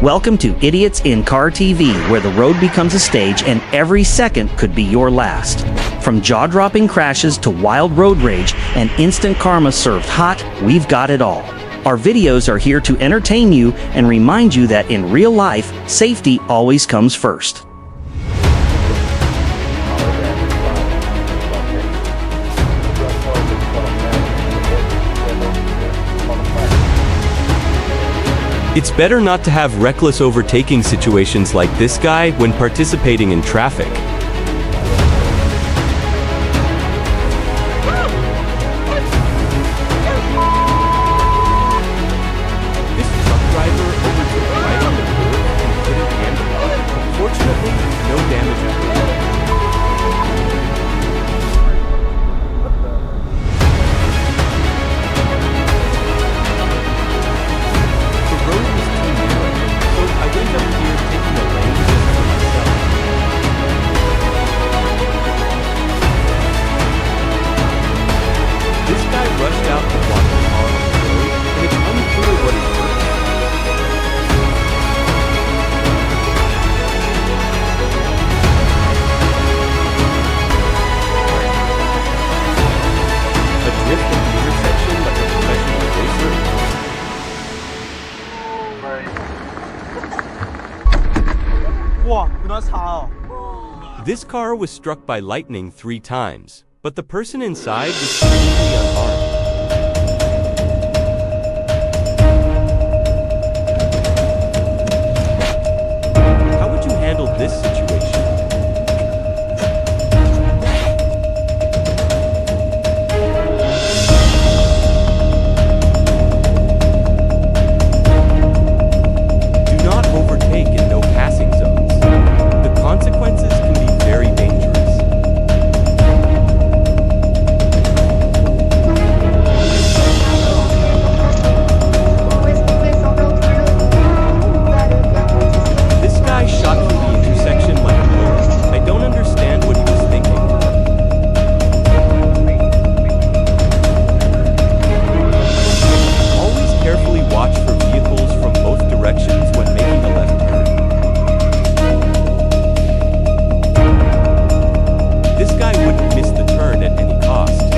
Welcome to Idiots in Car TV, where the road becomes a stage and every second could be your last. From jaw-dropping crashes to wild road rage and instant karma served hot, we've got it all. Our videos are here to entertain you and remind you that in real life, safety always comes first. It's better not to have reckless overtaking situations like this guy when participating in traffic. This truck driver overtook right on the curb and couldn't handle it. Fortunately, no damage occurred. This car was struck by lightning 3 times, but the person inside was completely unharmed. How would you handle this situation? Do not overtake in no passing zones. The consequences can be very dangerous. This guy shot through the intersection like a bullet. I don't understand what he was thinking. Always carefully watch for vehicles from both directions when making a left turn. This guy wouldn't miss the turn at any cost. A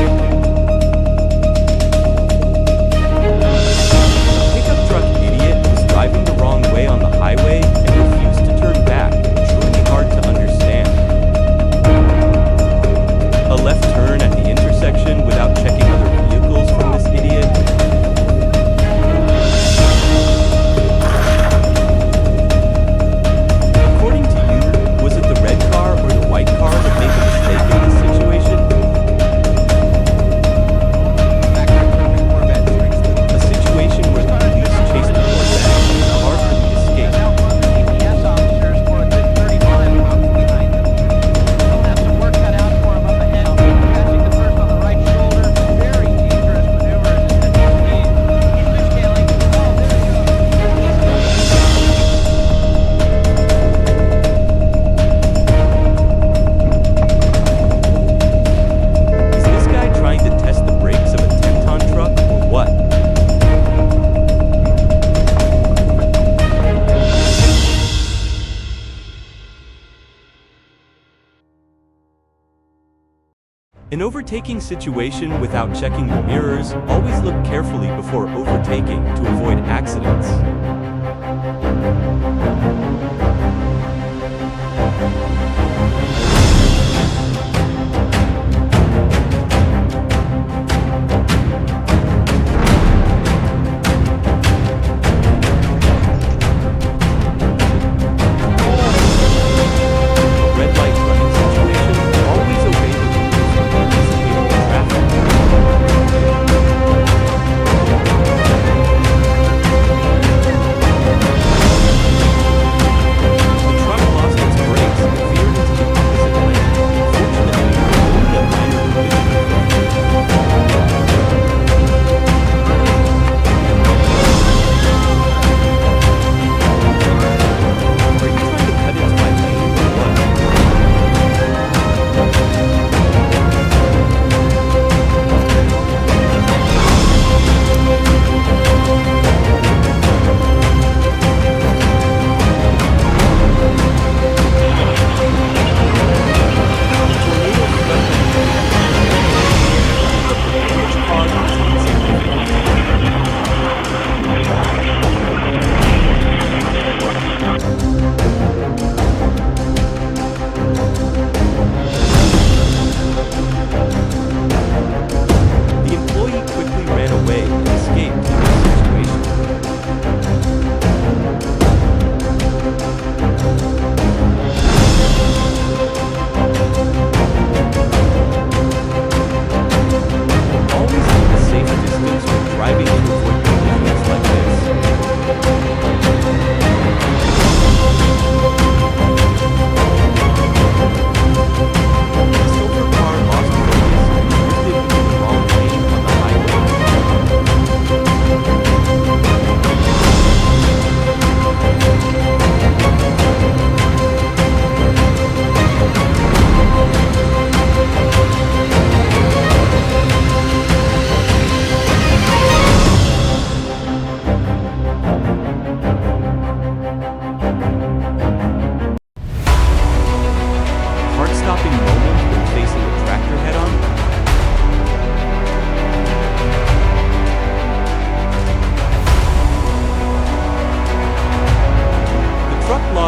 pickup truck idiot was driving the wrong way on the highway and refused to turn back. Truly hard to understand. A left turn at the intersection without checking other vehicles from this idiot. According to you, was it the red car or the white car that made the mistake in this situation? A situation where the police chased the Corvette and the car couldn't escape. GPS officers for a good 35 miles behind them. They'll have some work cut out for him up ahead. Catching the first on the right shoulder, very dangerous maneuvers at this speed. He's fishtailing. Oh, there he goes. Is this guy trying to test the brakes of a 10-ton truck or what? An overtaking situation without checking the mirrors, always look carefully before overtaking to avoid accidents. Red light running situation, always obey the rules when participating in traffic.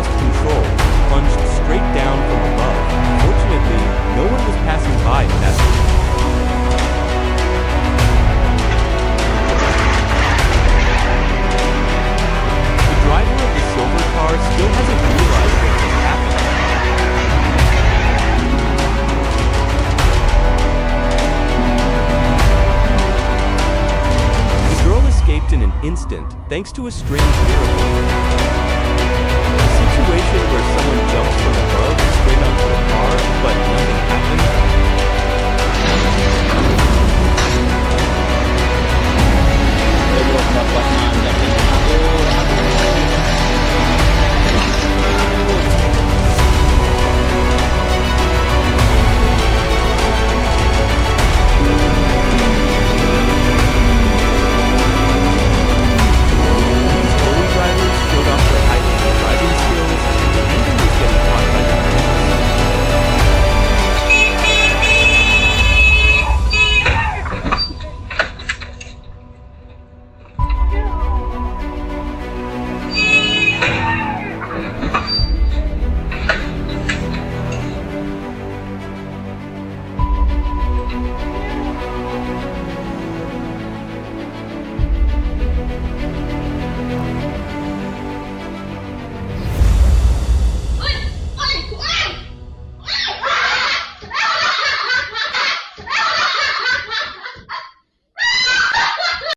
lost control, plunged straight down from above. Fortunately, no one was passing by at that moment. The driver of the silver car still hasn't realized what just happened. The girl escaped in an instant, thanks to a strange miracle.